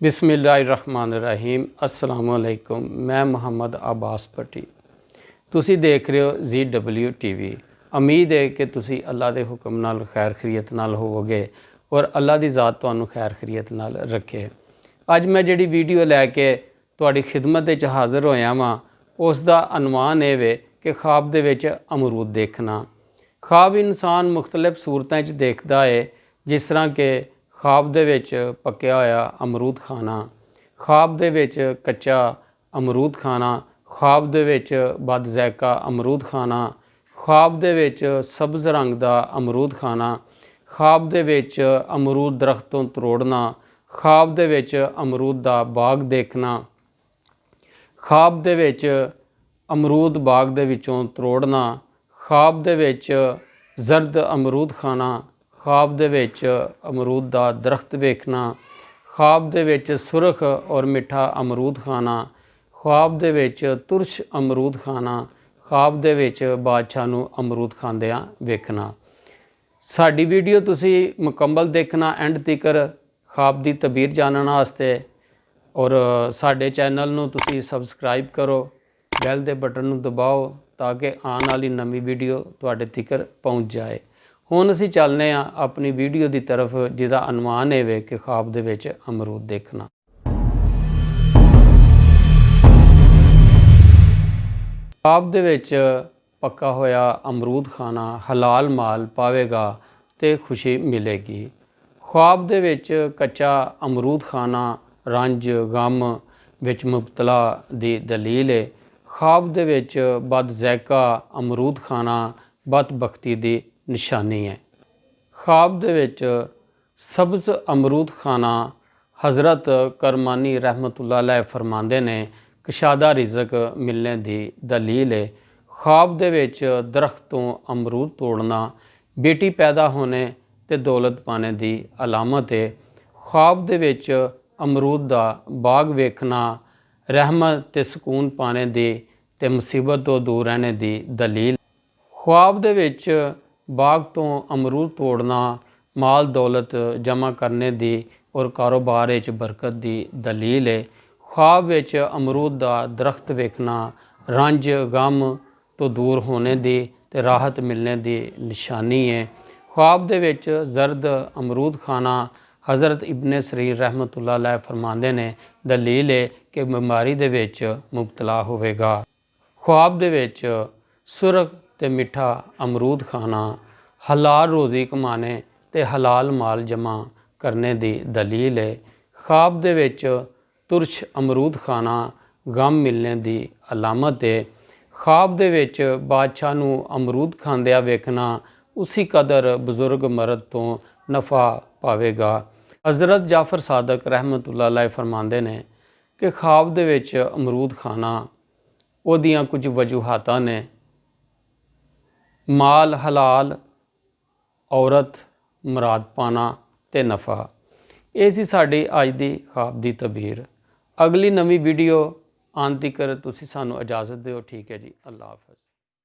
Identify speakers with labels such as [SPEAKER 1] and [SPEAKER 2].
[SPEAKER 1] बिस्मिल्लाहिर्रहमानिर्रहीम अस्सलाम वालेकुम। मैं मुहम्मद अब्बास भट्टी। तुसी देख रहे हो ZW TV। उम्मीद है कि तुसी अल्लाह के हुक्म नाल खैर खरीयत नाल होवोगे और अल्लाह की ज़ात तुहानू खैर खरीयत नाल रखे। अज मैं जिहड़ी वीडियो लैके तुहाडी खिदमत विच हाज़र होया वां उस दा अनवान ये वे कि ख्वाब दे विच अमरूद देखना। ख्वाब इंसान मुख्तलिफ सूरतां च देखदा है, जिस तरह के ख्वाब दे विच पक्या होया अमरूद खाना, ख्वाब दे विच कच्चा अमरूद खाना, ख्वाब दे विच बदज़ैका अमरूद खाना, ख्वाब दे विच सब्ज़ रंग दा अमरूद खाना, ख्वाब दे विच अमरूद दरख्तों तरोड़ना, ख्वाब दे विच अमरूद दा बाग देखना, ख्वाब दे विच अमरूद बाग दे विचों तरोड़ना, ख्वाब दे विच जर्द अमरूद खाना, ख्वाब दे विच अमरूद दा दरख्त वेखना, ख्वाब दे विच सुरख और मिठा अमरूद खाना, ख्वाब दे विच तुरश अमरूद खाना, ख्वाब दे विच बादशाह नूं अमरूद खांदियां वेखना। साडी वीडियो तुसी मुकम्मल देखना एंड तिकर ख्वाब दी तबीर जानने वास्ते, और साडे चैनल नूं तुसी सबसक्राइब करो, बैल दे बटन नूं दबाओ ताकि आने वाली नवी वीडियो तुहाडे तिकर पहुँच जाए। हुण असीं चलने अपनी वीडियो की तरफ जिहदा अनवान है वे कि ख्वाब दे विच अमरूद देखना। ख्वाब दे विच पक्का होया अमरूद खाना हलाल माल पावेगा तो खुशी मिलेगी। ख्वाब दे विच कच्चा अमरूद खाना रंज गम विच मुबतला दी दलील है। ख्वाब दे विच बदज़ैका अमरूद खाना बदबख्ती दी निशानी है। ख्वाब दे विच सब्ज़ अमरूद खाना हज़रत करमानी रहमतुल्लाह अलैह फरमांदे ने कशादा रिज़क मिलने की दलील है। ख्वाब दे विच दरख्तों अमरूद तोड़ना बेटी पैदा होने ते दौलत पाने की अलामत है। ख्वाब दे विच अमरूद दा बाग वेखना रहमत ते सुकून पाने दी ते मुसीबत तो दूर रहने की दलील। ख्वाब दे विच बाग तो अमरूद तोड़ना माल दौलत जमा करने दी और कारोबार विच बरकत की दलील है। ख्वाब विच अमरूद दा दरख्त वेखना रंज गम तो दूर होने दी ते राहत मिलने की निशानी है। ख्वाब दे विच जर्द अमरूद खाना हज़रत इब्ने सरीर रहमतुल्लाह अलैह फरमांदे ने दलील है कि बीमारी दे विच मुबतला होवेगा। ख्वाब दे विच सुरख ते मिठा अमरूद खाना हलाल रोज़ी कमाने ते हलाल माल जमा करने की दलील है। ख्वाब दे विच तुरश अमरूद खाना गम मिलने की अलामत है। ख्वाब दे विच बादशाह नूं अमरूद खांदिया वेखना उसी कदर बजुर्ग मर्द तो नफ़ा पावेगा। हज़रत जाफर सादक रहमतुल्लाह अलैह फरमांदे ने कि ख्वाब दे विच अमरूद खाना ओदियां कुछ वजूहातां ने माल हलाल औरत मुराद पाना ते नफ़ा। ये सी साडी अज दी ख्वाब दी तबीर। अगली नवी वीडियो आन तिकर तुसी सानू इजाज़त दिओ। ठीक है जी, अल्लाह हाफ़िज़।